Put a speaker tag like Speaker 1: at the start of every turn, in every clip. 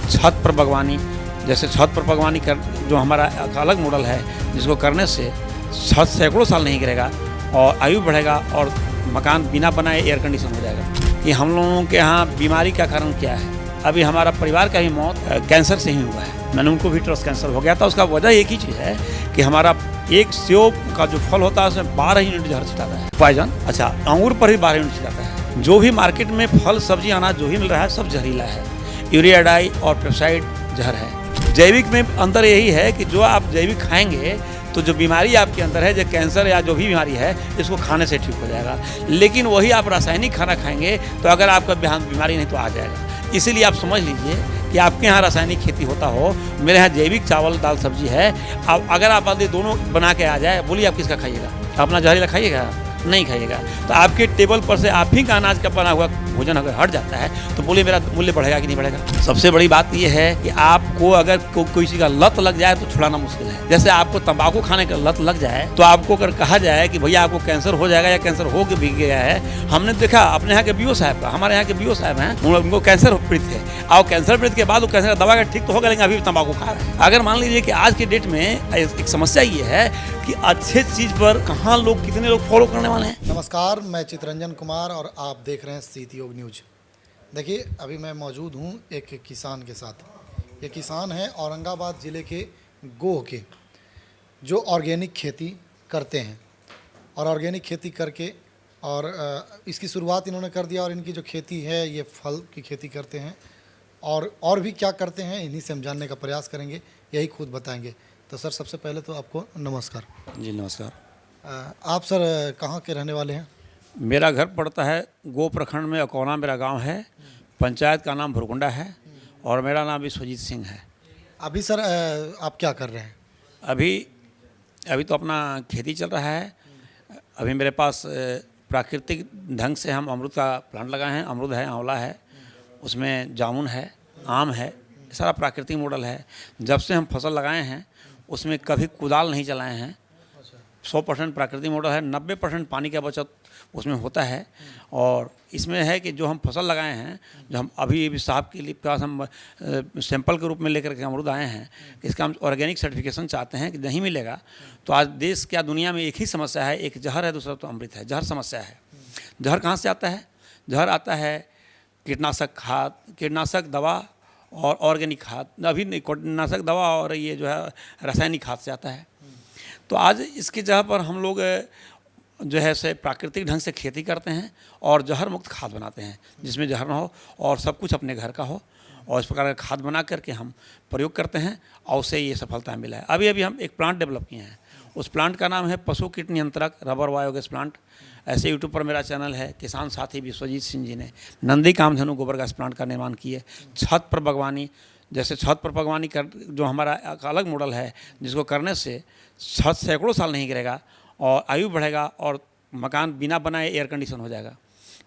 Speaker 1: छत पर बागवानी, जैसे छत पर बागवानी कर जो हमारा एक अलग मॉडल है, जिसको करने से छत सैकड़ों साल नहीं गिरेगा और आयु बढ़ेगा और मकान बिना बनाए एयर कंडीशन हो जाएगा। कि हम लोगों के यहाँ बीमारी का कारण क्या है? अभी हमारा परिवार का ही मौत कैंसर से ही हुआ है। मैंने उनको भी ट्रस्ट कैंसर हो गया था। उसका वजह एक ही चीज़ है कि हमारा एक सेब का जो फल होता है उसमें 12 यूनिट जहर छिटाता है पॉइजन। अच्छा, अंगूर पर भी 12 यूनिट छिटाता है। जो भी मार्केट में फल सब्जी अनाज जो भी मिल रहा है सब जहरीला है। यूरिया डाई और पेप्साइड जहर है। जैविक में अंतर यही है कि जो आप जैविक खाएंगे तो जो बीमारी आपके अंदर है, जो कैंसर या जो भी बीमारी है, इसको खाने से ठीक हो जाएगा। लेकिन वही आप रासायनिक खाना खाएंगे तो अगर आपका बीमारी नहीं तो आ जाएगा। इसीलिए आप समझ लीजिए कि आपके यहाँ रासायनिक खेती होता हो, मेरे यहाँ जैविक चावल दाल सब्जी है। अब अगर आप दोनों बना के आ जाए, बोलिए आप किसका खाइएगा? अपना जहरीला खाइएगा? नहीं खाइएगा। तो आपके टेबल पर से आप ही का अनाज का बना हुआ भोजन अगर हट जाता है तो बोलिए मेरा मूल्य बढ़ेगा कि नहीं बढ़ेगा? सबसे बड़ी बात यह है कि आपको अगर कोई चीज़ का लत लग जाए तो छुड़ाना मुश्किल है। जैसे आपको तंबाकू खाने का लत लग जाए तो आपको अगर कहा जाए कि भैया आपको कैंसर हो जाएगा या कैंसर हो के भी गया है, हमने देखा अपने यहाँ के बीओ साहब का, हमारे यहाँ के बीओ साहब हैं, उनको कैंसर पीड़ित है और कैंसर पीड़ित के बाद वो कैंसर का दवा का ठीक तो होगा, लेकिन अभी भी तंबाकू खा रहे हैं। अगर मान लीजिए कि आज के डेट में एक समस्या ये है कि अच्छे चीज़ पर कहाँ लोग कितने लोग फॉलो करने वाले हैं।
Speaker 2: नमस्कार, मैं चितरंजन कुमार और आप देख रहे हैं सीधी योग न्यूज। देखिए, अभी मैं मौजूद हूँ एक किसान के साथ। ये किसान है औरंगाबाद ज़िले के गोह के, जो ऑर्गेनिक खेती करते हैं और ऑर्गेनिक खेती करके और इसकी शुरुआत इन्होंने कर दिया। और इनकी जो खेती है ये फल की खेती करते हैं और भी क्या करते हैं इन्हीं से हम जानने का प्रयास करेंगे, यही खुद बताएंगे। तो सर, सबसे पहले तो आपको नमस्कार।
Speaker 1: जी नमस्कार।
Speaker 2: आप सर कहाँ के रहने वाले हैं?
Speaker 1: मेरा घर पड़ता है गो प्रखंड में, अकौना मेरा गांव है। पंचायत का नाम भुरकुंडा है और मेरा नाम विश्वजीत सिंह है।
Speaker 2: अभी सर आप क्या कर रहे हैं?
Speaker 1: अभी तो अपना खेती चल रहा है। अभी मेरे पास प्राकृतिक ढंग से हम अमरूद का प्लांट लगाए हैं। अमरूद है, आंवला है, उसमें जामुन है, आम है, सारा प्राकृतिक मॉडल है। जब से हम फसल लगाए हैं उसमें कभी कुदाल नहीं चलाए हैं। 100% प्राकृतिक मॉडल है। 90% पानी का बचत उसमें होता है। और इसमें है कि जो हम फसल लगाए हैं, जो हम अभी साहब के लिए पास हम सैंपल के रूप में लेकर के अमरूद आए हैं, इसका हम ऑर्गेनिक सर्टिफिकेशन चाहते हैं कि नहीं मिलेगा तो आज देश क्या दुनिया में एक ही समस्या है, एक जहर है, दूसरा तो अमृत है। जहर समस्या है। जहर कहाँ से आता है? जहर आता है कीटनाशक खाद, कीटनाशक दवा और ऑर्गेनिक खाद। अभी कीटनाशक दवा और ये जो है रासायनिक खाद से आता है। तो आज इसकी जगह पर हम लोग जो है से प्राकृतिक ढंग से खेती करते हैं और जहर मुक्त खाद बनाते हैं, जिसमें जहर ना हो और सब कुछ अपने घर का हो। और इस प्रकार का खाद बना करके हम प्रयोग करते हैं और उससे ये सफलता मिला है। अभी हम एक प्लांट डेवलप किए हैं। उस प्लांट का नाम है पशु कीट नियंत्रक रबर बायोगैस प्लांट। ऐसे यूट्यूब पर मेरा चैनल है। किसान साथी विश्वजीत सिंह जी ने नंदी कामधेनु गोबर गैस प्लांट का निर्माण किए। छत पर बागवानी, जैसे छत पर बागवानी कर जो हमारा एक अलग मॉडल है, जिसको करने से छत सैकड़ों साल नहीं गिरेगा और आयु बढ़ेगा और मकान बिना बनाए एयर कंडीशन हो जाएगा।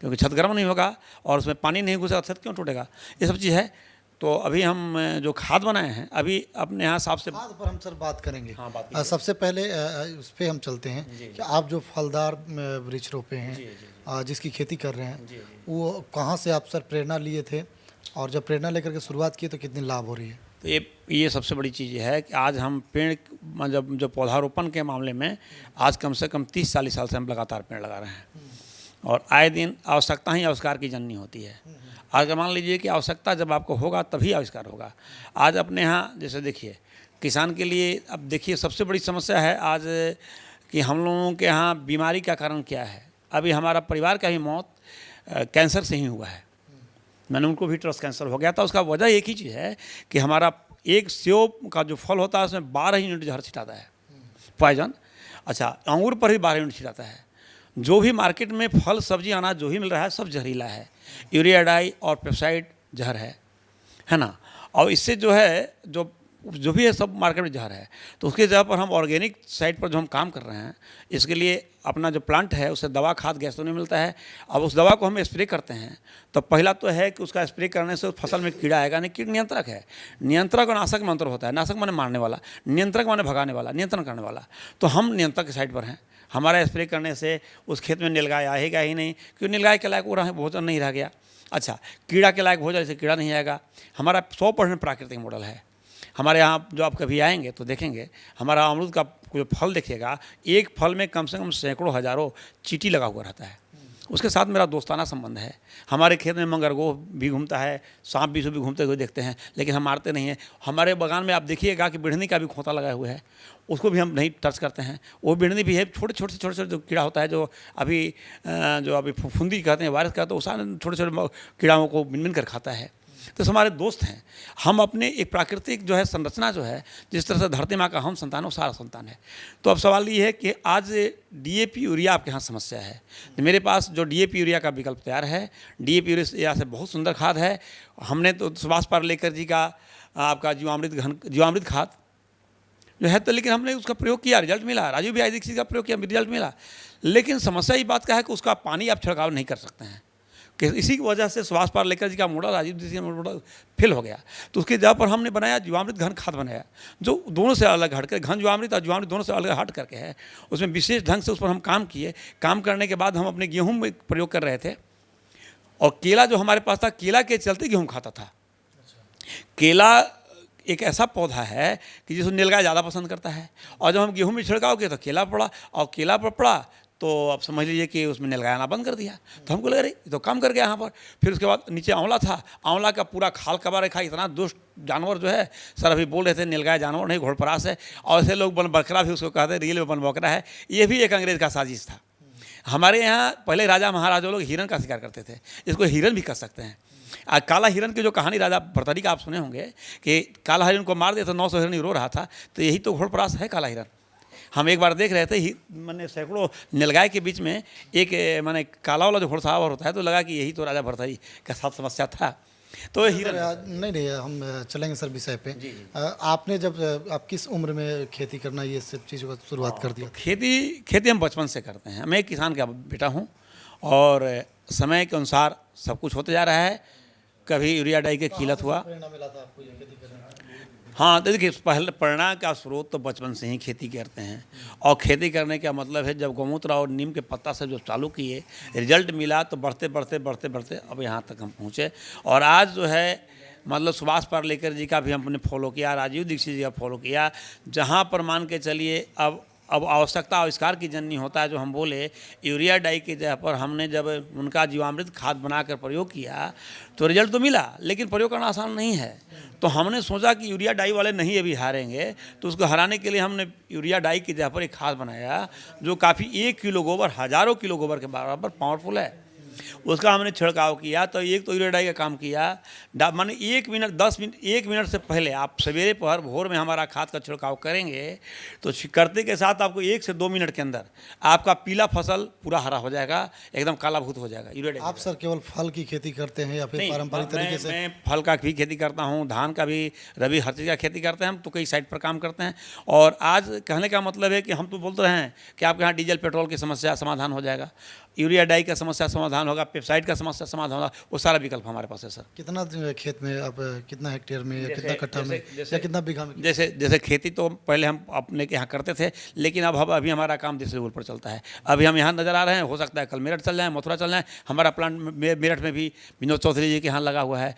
Speaker 1: क्योंकि छत गर्म नहीं होगा और उसमें पानी नहीं घुसेगा, छत क्यों टूटेगा? ये सब चीज़ है। तो अभी हम जो खाद बनाए हैं, अभी अपने यहाँ हिसाब से
Speaker 2: खाद पर हम सर बात करेंगे।
Speaker 1: हाँ, बात
Speaker 2: सबसे पहले उस पर हम चलते हैं कि आप जो फलदार वृक्ष रोपे हैं, जिसकी खेती कर रहे हैं, वो कहाँ से आप सर प्रेरणा लिए थे और जब प्रेरणा लेकर के शुरुआत की तो कितनी लाभ हो रही है?
Speaker 1: तो ये सबसे बड़ी चीज़ है कि आज हम पेड़ जो पौधारोपण के मामले में आज कम से कम 30-40 साल से हम लगातार पेड़ लगा रहे हैं। और आए दिन आवश्यकता ही आविष्कार की जननी होती है। अगर मान लीजिए कि आवश्यकता जब आपको होगा तभी आविष्कार होगा। आज अपने यहाँ जैसे देखिए, किसान के लिए अब देखिए सबसे बड़ी समस्या है आज कि हम लोगों के यहाँ बीमारी का कारण क्या है? अभी हमारा परिवार का ही मौत कैंसर से ही हुआ है। मैंने उनको भी ट्रस्ट कैंसर हो गया था। उसका वजह एक ही चीज़ है कि हमारा एक सेब का जो फल होता है उसमें 12 यूनिट जहर छिटाता है पॉइजन। अच्छा, अंगूर पर भी 12 यूनिट छिटाता है। जो भी मार्केट में फल सब्जी अनाज जो भी मिल रहा है सब जहरीला है। यूरिया डाई और पेप्साइड जहर है ना। और इससे जो है जो जो भी है सब मार्केट में जा रहा है। तो उसके जगह पर हम ऑर्गेनिक साइड पर जो हम काम कर रहे हैं, इसके लिए अपना जो प्लांट है उससे दवा खाद गैस तो नहीं मिलता है। अब उस दवा को हम स्प्रे करते हैं तो पहला तो है कि उसका स्प्रे करने से उस फसल में कीड़ा आएगा नहीं। कीट नियंत्रक है, नियंत्रक और नाशक में अंतर होता है। नाशक माने मारने वाला, नियंत्रक माने भगाने वाला, नियंत्रण करने वाला। तो हम नियंत्रक के साइड पर हैं। हमारा स्प्रे करने से उस खेत में नीलगाय आएगा ही नहीं, क्योंकि नीलगाय के लायक वो रहा भोजन नहीं रह गया। अच्छा, कीड़ा के लायक भोजन से कीड़ा नहीं आएगा। हमारा 100% प्राकृतिक मॉडल है। हमारे यहाँ जो आप कभी आएंगे तो देखेंगे हमारा अमरूद का जो फल देखिएगा, एक फल में कम से कम सैकड़ों हज़ारों चींटी लगा हुआ रहता है। उसके साथ मेरा दोस्ताना संबंध है। हमारे खेत में मंगरगोह भी घूमता है, सांप भी घूमते हुए देखते हैं, लेकिन हम मारते नहीं हैं। हमारे बागान में आप देखिएगा कि बिढ़नी का भी खोता लगा हुआ है, उसको भी हम नहीं टच करते हैं। वो बिढ़नी भी है, छोटे छोटे जो कीड़ा होता है, जो अभी फुंदी कहते हैं, वायरस कहते हैं, उस छोटे छोटे कीड़ाओं को बिन कर खाता है। तो हमारे दोस्त हैं। हम अपने एक प्राकृतिक जो है संरचना जो है, जिस तरह से धरती माँ का हम संतान हो, सारा संतान है। तो अब सवाल ये है कि आज डीएपी यूरिया आपके यहाँ समस्या है, तो मेरे पास जो डीएपी यूरिया का विकल्प तैयार है। डीएपी यूरिया से बहुत सुंदर खाद है। हमने तो सुभाष पालेकर जी का आपका जीवामृत खाद जो है, तो लेकिन हमने उसका प्रयोग किया, रिजल्ट मिला। राजीव बिहारी दीक्षित का प्रयोग किया, रिजल्ट मिला। लेकिन समस्या ये बात का है कि उसका पानी आप छिड़काव नहीं कर सकते हैं, कि इसी की वजह से सुभाष पालेकर जी का मॉडल, राजीव दीक्षित का मॉडल फेल हो गया। तो उसके जगह पर हमने बनाया जीवामृत घन खाद बनाया, जो दोनों से अलग हट कर, घन जीवामृत और जीवामृत दोनों से अलग हट करके है। उसमें विशेष ढंग से उस पर हम काम किए। काम करने के बाद हम अपने गेहूँ में प्रयोग कर रहे थे। और केला जो हमारे पास था, केला के चलते गेहूँ खाता था। केला एक ऐसा पौधा है कि जिसको नीलगाय ज़्यादा पसंद करता है। और जब हम गेहूँ में छिड़काव किया तो केला पड़ा, और केला पर पड़ा तो आप समझ लीजिए कि उसमें नीलगाय आना बंद कर दिया। तो हमको लगा रही ये तो काम कर गया यहाँ पर। फिर उसके बाद नीचे आंवला था, आंवला का पूरा खाल कबा रखा। इतना दुष्ट जानवर जो है, सर अभी बोल रहे थे नीलगाय जानवर नहीं, घोड़परास है। और ऐसे लोग बन बकरा भी उसको कहते हैं, रियल में बन बकरा है। ये भी एक अंग्रेज़ का साजिश था। हमारे यहाँ पहले राजा महाराजा लोग हिरन का शिकार करते थे, इसको हिरन भी कर सकते हैं। काला हिरन की जो कहानी राजा भरतरी का आप सुने होंगे कि काला हिरन को मार दिया तो 900 हिरन रो रहा था, तो यही तो घोड़परास है काला हिरन। हम एक बार देख रहे थे, मैंने सैकड़ों नीलगाय के बीच में एक मैंने काला वाला जो घोड़सवार होता है, तो लगा कि यही तो राजा भरतरी का साथ समस्या था। तो हिरन
Speaker 2: नहीं, हम चलेंगे सर विषय पे। आपने जब आप किस उम्र में खेती करना ये सब चीज़ों का शुरुआत कर दिया?
Speaker 1: खेती हम बचपन से करते हैं। मैं एक किसान का बेटा हूँ, और समय के अनुसार सब कुछ होते जा रहा है। कभी यूरिया डाई की किल्लत हुआ।
Speaker 2: प्रेरणा मिला था आपको ये खेती करने में?
Speaker 1: हाँ, तो देखिए, पहले प्रेरणा का स्रोत तो बचपन से ही खेती करते हैं। और खेती करने का मतलब है, जब गौमूत्र और नीम के पत्ता से जो चालू किए, रिजल्ट मिला, तो बढ़ते बढ़ते अब यहाँ तक हम पहुँचे। और आज जो है मतलब सुभाष पालेकर जी का भी हमने फॉलो किया, राजीव दीक्षित जी का फॉलो किया। जहाँ पर मान के चलिए अब आवश्यकता आविष्कार की जननी होता है, जो हम बोले यूरिया डाई की जगह पर हमने जब उनका जीवामृत खाद बनाकर प्रयोग किया तो रिजल्ट तो मिला, लेकिन प्रयोग करना आसान नहीं है। तो हमने सोचा कि यूरिया डाई वाले नहीं अभी हारेंगे, तो उसको हराने के लिए हमने यूरिया डाई की जगह पर एक खाद बनाया, जो काफ़ी 1 किलो गोबर हज़ारों किलो गोबर के बराबर पावरफुल है। उसका हमने छिड़काव किया। तो एक तो यूरिया डाई का काम किया, माने 1 मिनट 10 मिनट 1 मिनट से पहले आप सवेरे पहर भोर में हमारा खाद का छिड़काव करेंगे, तो करते के साथ आपको 1 से 2 मिनट के अंदर आपका पीला फसल पूरा हरा हो जाएगा, एकदम कालाभूत हो जाएगा। Urea die.
Speaker 2: आप सर केवल फल की खेती करते हैं या फिर पारंपरिक तरीके से?
Speaker 1: मैं फल का भी खेती करता हूँ, धान का भी, रबी हर चीज़ का खेती करते हैं हम। तो कई साइड पर काम करते हैं। और आज कहने का मतलब है कि हम तो बोलते रहे हैं कि आपके यहाँ डीजल पेट्रोल की समस्या समाधान हो जाएगा, यूरिया डाई का समस्या समाधान होगा, पेप्साइड का समस्या समाधान होगा, वो सारा विकल्प हमारे पास है सर।
Speaker 2: कितना खेत में आप, कितना हेक्टेयर में, या कितना कट्ठा में, या कितना बीघा में?
Speaker 1: जैसे खेती तो पहले हम अपने के यहाँ करते थे, लेकिन अब अभी हमारा काम दूसरे लेवल पर चलता है। अभी हम यहाँ नज़र आ रहे हैं, हो सकता है कल मेरठ चल जाए, मथुरा चल जाए। हमारा प्लांट मेरठ में भी विनोद चौधरी जी के यहाँ लगा हुआ है।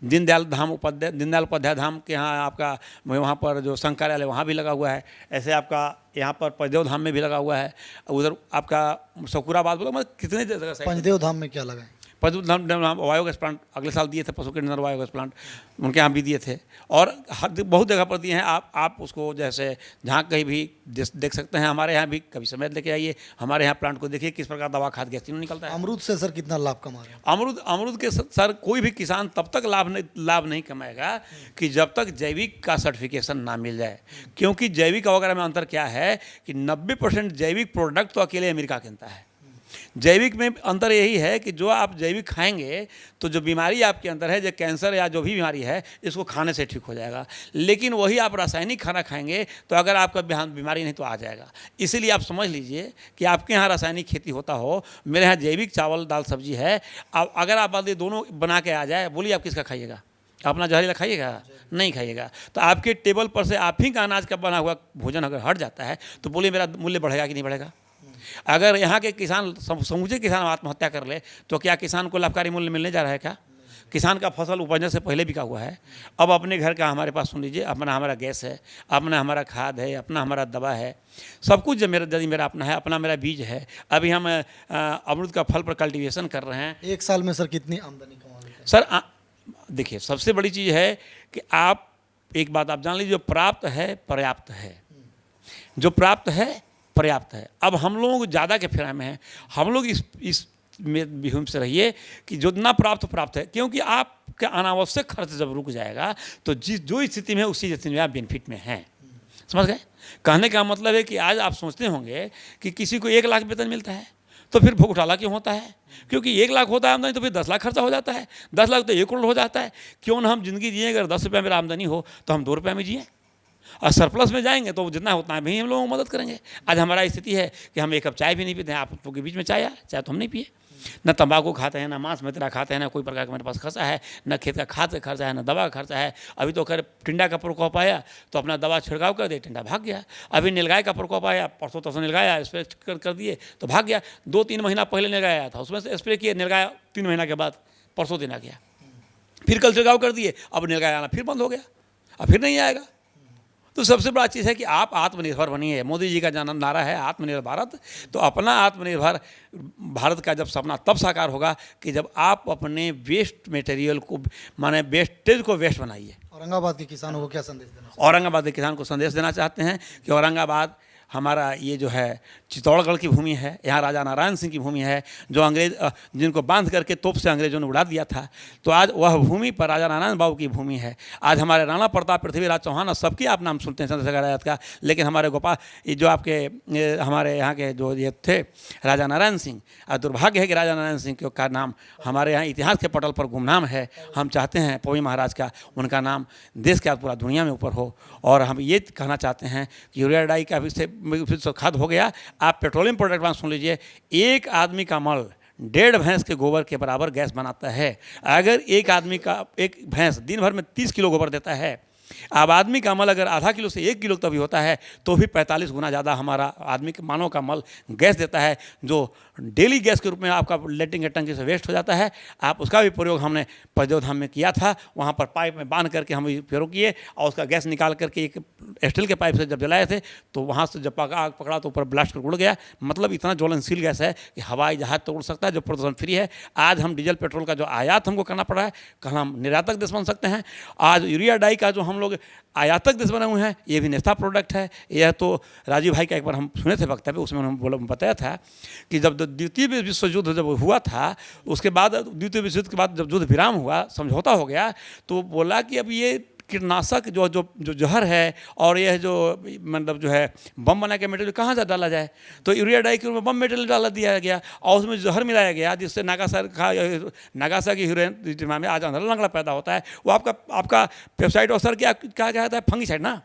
Speaker 1: दीनदयाल उपाध्याय धाम के यहाँ आपका वहाँ पर जो संघ कार्यालय वहाँ भी लगा हुआ है। ऐसे आपका यहाँ पर पंचदेव धाम में भी लगा हुआ है। उधर आपका सकुराबाद बोला, मतलब कितने जगह।
Speaker 2: पंचदेव धाम में क्या लगा है?
Speaker 1: पंचदेव धाम बायोगैस प्लांट अगले साल दिए थे, पशु के निधन बायोगैस प्लांट उनके यहाँ भी दिए थे। और बहुत जगह पर दिए हैं। आप उसको जैसे जहाँ कहीं भी देख सकते हैं। हमारे यहाँ भी कभी समय लेके आइए, हमारे यहाँ प्लांट को देखिए किस प्रकार दवा खाद गैस तीनों निकलता है।
Speaker 2: अमरूद से सर कितना लाभ कमा रहे हैं?
Speaker 1: अमरूद के सर कोई भी किसान तब तक लाभ नहीं कमाएगा कि जब तक जैविक का सर्टिफिकेशन ना मिल जाए। क्योंकि जैविक वगैरह में अंतर क्या है कि 90% जैविक प्रोडक्ट तो अकेले अमेरिका किनता है, जैविक में अंतर यही है कि जो आप जैविक खाएंगे तो जो बीमारी आपके अंदर है, जो कैंसर या जो भी बीमारी है, इसको खाने से ठीक हो जाएगा। लेकिन वही आप रासायनिक खाना खाएंगे तो अगर आपका बीमारी नहीं तो आ जाएगा। इसीलिए आप समझ लीजिए कि आपके यहाँ रासायनिक खेती होता हो, मेरे यहाँ जैविक चावल दाल सब्जी है। अब अगर आप दोनों बना के आ जाए, बोलिए आप किसका खाइएगा? अपना जहरीला खाइएगा? नहीं खाइएगा। तो आपके टेबल पर से आप ही का अनाज का बना हुआ भोजन अगर हट जाता है तो बोलिए मेरा मूल्य बढ़ेगा कि नहीं बढ़ेगा? अगर यहाँ के किसान समूचे किसान आत्महत्या कर ले तो क्या किसान को लाभकारी मूल्य मिलने जा रहा है क्या? किसान का फसल उपजने से पहले बिका हुआ है। अब अपने घर का हमारे पास सुन लीजिए, अपना हमारा गैस है, अपना हमारा खाद है, अपना हमारा दवा है, सब कुछ जो मेरा अपना है, अपना मेरा बीज है। अभी हम अमरूद का फल पर कल्टीवेशन कर रहे हैं।
Speaker 2: एक साल में सर कितनी आमदनी कमा लेते हैं?
Speaker 1: सर देखिए, सबसे बड़ी चीज़ है कि आप एक बात आप जान लीजिए, जो प्राप्त है पर्याप्त है, जो प्राप्त है पर्याप्त है। अब हम लोग ज़्यादा के फेरा में हैं। हम लोग इस विहुम से रहिए कि जितना प्राप्त है, क्योंकि आपका अनावश्यक खर्च जब रुक जाएगा तो जो स्थिति में उसी स्थिति में आप बेनिफिट में हैं। समझ गए? कहने का मतलब है कि आज आप सोचते होंगे कि किसी को 1 लाख वेतन मिलता है तो फिर भूख घोटाला क्यों होता है? क्योंकि 1 लाख होता है आमदनी तो फिर 10 लाख खर्चा हो जाता है, 10 लाख तो 1 करोड़ हो जाता है। क्यों ना हम जिंदगी जिए, अगर 10 रुपये मेरा आमदनी हो तो हम 2 रुपये में जिए, और सरप्लस में जाएंगे तो जितना उतना भी हम लोगों को मदद करेंगे। आज हमारा स्थिति है कि हम 1 कप चाय भी नहीं पीते हैं। आप लोगों के बीच में चाय तो हम नहीं पिए, न तंबाकू खाते हैं, ना मांस मदिरा खाते हैं, ना कोई प्रकार का मेरे पास खर्चा है, न खेत का खाद का खर्चा है, न दवा का खर्चा है। अभी तो खैर टिंडा का प्रकोप आया तो अपना दवा छिड़काव कर दिए, टिंडा भाग गया। अभी नीलगाय का प्रकोप आया, परसों तरसों नीलगाय स्प्रे कर दिए तो भाग गया। 2-3 महीना पहले नीलगाय आया था, उसमें से स्प्रे किए, नीलगाय 3 महीना के बाद परसों दिन आ गया। फिर कल छिड़काव कर दिए, अब नीलगाय आना फिर बंद हो गया, अब फिर नहीं आएगा। तो सबसे बड़ा चीज़ है कि आप आत्मनिर्भर बनिए। मोदी जी का नारा है आत्मनिर्भर भारत। तो अपना आत्मनिर्भर भारत का जब सपना तब साकार होगा कि जब आप अपने वेस्ट मटेरियल को, माने वेस्टेज को वेस्ट बनाइए।
Speaker 2: औरंगाबाद के किसानों को क्या संदेश देना?
Speaker 1: औरंगाबाद के किसान को संदेश देना चाहते हैं कि औरंगाबाद हमारा ये जो है चित्तौड़गढ़ की भूमि है, यहाँ राजा नारायण सिंह की भूमि है, जो अंग्रेज जिनको बांध करके तोप से अंग्रेजों ने उड़ा दिया था। तो आज वह भूमि पर राजा नारायण बाबू की भूमि है। आज हमारे राणा प्रताप, पृथ्वीराज चौहान, सबके आप नाम सुनते हैं चंद्रशेखर आजाद का, लेकिन हमारे गोपाल ये जो आपके हमारे यहाँ के जो ये थे राजा नारायण सिंह, दुर्भाग्य है कि राजा नारायण सिंह का नाम हमारे यहाँ इतिहास के पटल पर गुमनाम है। हम चाहते हैं पौवी महाराज का, उनका नाम देश के पूरा दुनिया में ऊपर हो। और हम ये कहना चाहते हैं कि यूरिया डाई का भी से खाद हो गया। आप पेट्रोलियम प्रोडक्ट में सुन लीजिए, एक आदमी का मल 1.5 भैंस के गोबर के बराबर गैस बनाता है। अगर एक भैंस दिन भर में 30 किलो गोबर देता है, अब आदमी का मल अगर आधा किलो से 1 किलो तक भी होता है तो भी 45 गुना ज़्यादा हमारा आदमी के मानव का मल गैस देता है, जो डेली गैस के रूप में आपका लेटरिन के टंकी से वेस्ट हो जाता है। आप उसका भी प्रयोग हमने पजोधाम में किया था। वहाँ पर पाइप में बांध करके हम प्रयोग किए और उसका गैस निकाल करके एक स्टील के पाइप से जब जलाए थे तो वहाँ से जब आग पकड़ा तो ऊपर ब्लास्ट कर उड़ गया। मतलब इतना ज्वलनशील गैस है कि हवाई जहाज तो उड़ सकता है, जो प्रदूषण फ्री है। आज हम डीजल पेट्रोल का जो आयात हमको करना पड़ा है, कल हम निर्यातक देश बन सकते हैं। आज यूरिया डाई का जो हम लोग आयातक देश बने हुए हैं, ये भी नेस्ता प्रोडक्ट है। यह तो राजीव भाई का एक बार हम सुने थे वक्तव्य, उसमें उन्होंने बताया था कि जब द्वितीय विश्व युद्ध जब हुआ था, उसके बाद द्वितीय विश्व युद्ध के बाद जब युद्ध विराम हुआ, समझौता हो गया, तो बोला कि अब ये कीटनाशक जो जहर है और यह जो मतलब जो है बम बना के मटेरियल कहाँ से डाला जाए, तो यूरिया डाई के रूप में बम मटेरियल डाला दिया गया और उसमें जहर मिलाया गया, जिससे नागासाकी हिरोशिमा में आज अंदर लंगड़ा पैदा होता है। वो आपका पेप्साइड और सर क्या कहता है, फंगीसाइड ना,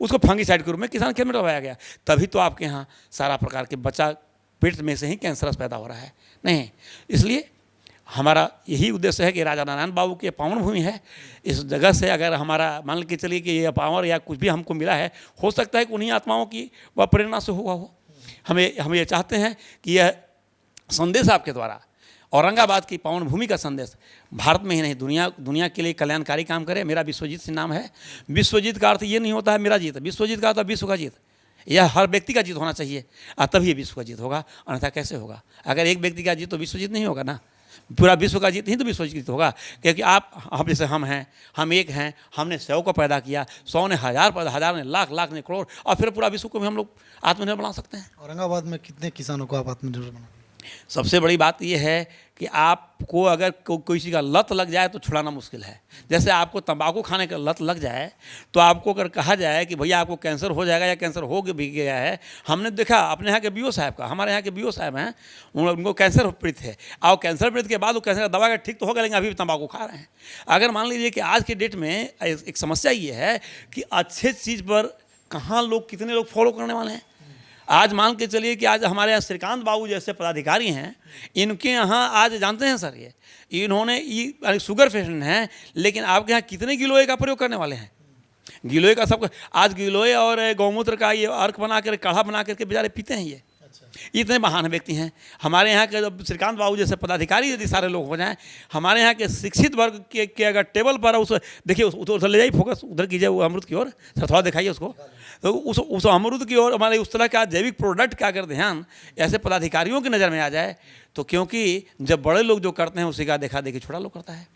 Speaker 1: उसको फंगीसाइड के रूप में किसान खेत में डलवाया गया। तभी तो आपके यहाँ सारा प्रकार के बच्चा पेट में से ही कैंसरस पैदा हो रहा है। नहीं, इसलिए हमारा यही उद्देश्य है कि राजा नारायण बाबू की पावन भूमि है। इस जगह से अगर हमारा मान के चलिए कि ये पावर या कुछ भी हमको मिला है, हो सकता है कि उन्हीं आत्माओं की वह प्रेरणा से हुआ हो। हम ये चाहते हैं कि यह संदेश आपके द्वारा औरंगाबाद की पावन भूमि का संदेश भारत में ही नहीं दुनिया के लिए कल्याणकारी काम करे। मेरा विश्वजीत सिंह नाम है। विश्वजीत का अर्थ ये नहीं होता है मेरा जीत, विश्वजीत का अर्थ विश्व का जीत। यह हर व्यक्ति का जीत होना चाहिए, तभी विश्व का जीत होगा, अन्यथा कैसे होगा? अगर एक व्यक्ति का जीत तो विश्वजीत नहीं होगा ना, पूरा विश्व का जीत ही तो विश्वजीत होगा। क्योंकि हम जैसे हम हैं, हम एक हैं, हमने 100 को पैदा किया, 100 ने हज़ार ने लाख ने करोड़, और फिर पूरा विश्व को भी हम लोग आत्मनिर्भर बना सकते हैं।
Speaker 2: औरंगाबाद में कितने किसानों को आप आत्मनिर्भर बना?
Speaker 1: सबसे बड़ी बात यह है कि आपको अगर कोई चीज़ का लत लग जाए तो छुड़ाना मुश्किल है। जैसे आपको तंबाकू खाने का लत लग जाए तो आपको अगर कहा जाए कि भैया आपको कैंसर हो जाएगा या कैंसर हो भी गया है, हमने देखा अपने यहाँ के बीओ साहब का, हमारे यहाँ के बीओ साहब हैं, उनको कैंसर पीड़ित है और कैंसर पीड़ित के बाद वो कैंसर का दवा का ठीक तो हो गया, लेकिन अभी भी तंबाकू खा रहे हैं। अगर मान लीजिए कि आज के डेट में एक समस्या ये है कि अच्छे चीज़ पर कहाँ लोग, कितने लोग फॉलो करने वाले हैं। आज मान के चलिए कि आज हमारे यहाँ श्रीकांत बाबू जैसे पदाधिकारी हैं, इनके यहाँ आज जानते हैं सर, ये इन्होंने शुगर पेशेंट हैं, लेकिन आपके यहाँ कितने गिलोय का प्रयोग करने वाले हैं। गिलोय का सब आज गिलोय और गौमूत्र का ये अर्क बना कर काढ़ा बना करके बेचारे पीते हैं। ये इतने महान व्यक्ति हैं। हमारे यहाँ के जब श्रीकांत बाबू जैसे पदाधिकारी यदि सारे लोग हो जाएं, हमारे यहाँ के शिक्षित वर्ग के अगर टेबल पर उस देखिए उधर ले जाइए, फोकस उधर कीजिए वो अमरूद की ओर, थोड़ा दिखाइए उसको, तो उस अमरूद की ओर हमारे उस तरह का जैविक प्रोडक्ट का अगर ध्यान ऐसे पदाधिकारियों की नज़र में आ जाए तो, क्योंकि जब बड़े लोग जो करते हैं उसी का देखा देखी छोटा लोग करता है,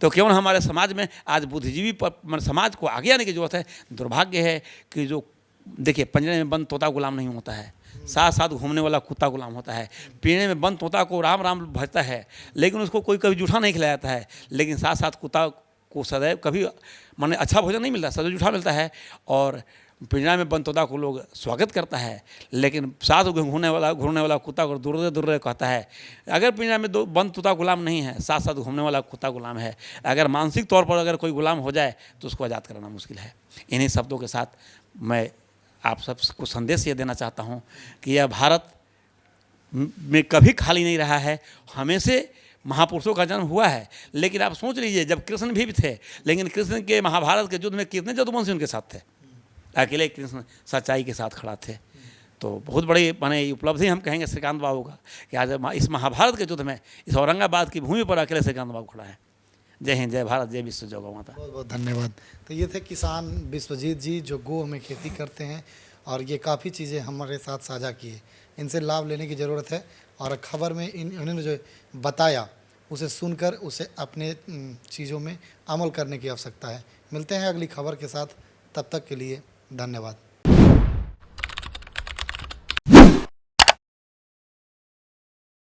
Speaker 1: तो क्यों हमारे समाज में आज बुद्धिजीवी पर समाज को आगे आने की जरूरत है। दुर्भाग्य है कि जो देखिए पिंजरे में बंद तोता गुलाम नहीं होता है, साथ साथ घूमने वाला कुत्ता गुलाम होता है। पिंजरे में बंद तोता को राम राम भजता है, लेकिन उसको कोई कभी जूठा नहीं खिलाया जाता है, लेकिन साथ साथ कुत्ता को सदैव कभी माने अच्छा भोजन नहीं मिलता, सदैव जूठा मिलता है। और पिंजरा में बंद तोता को लोग स्वागत करता है, लेकिन साथ घूमने वाला कुत्ता को दूर दूर कहता है। अगर पिंजरा में बंद तोता गुलाम नहीं है, साथ साथ घूमने वाला कुत्ता गुलाम है। अगर मानसिक तौर पर अगर कोई गुलाम हो जाए तो उसको आज़ाद कराना मुश्किल है। इन्हीं शब्दों के साथ मैं आप सबको संदेश ये देना चाहता हूँ कि यह भारत में कभी खाली नहीं रहा है, हमेशा महापुरुषों का जन्म हुआ है। लेकिन आप सोच लीजिए, जब कृष्ण भी थे, लेकिन कृष्ण के महाभारत के युद्ध में कितने जदुवंशी उनके साथ थे, अकेले कृष्ण सच्चाई के साथ खड़ा थे। तो बहुत बड़ी माने उपलब्धि हम कहेंगे श्रीकांत बाबू का कि आज इस महाभारत के युद्ध में इस औरंगाबाद की भूमि पर अकेले श्रीकांत बाबू खड़ा है। जय हिंद, जय भारत, जय विश्व, जय गौ माता।
Speaker 2: बहुत बहुत धन्यवाद। तो ये थे किसान विश्वजीत जी जो गो में खेती करते हैं और ये काफ़ी चीज़ें हमारे साथ साझा की है। इनसे लाभ लेने की ज़रूरत है और खबर में इन्होंने जो बताया उसे सुनकर उसे अपने चीज़ों में अमल करने की आवश्यकता है। मिलते हैं अगली खबर के साथ, तब तक के लिए धन्यवाद।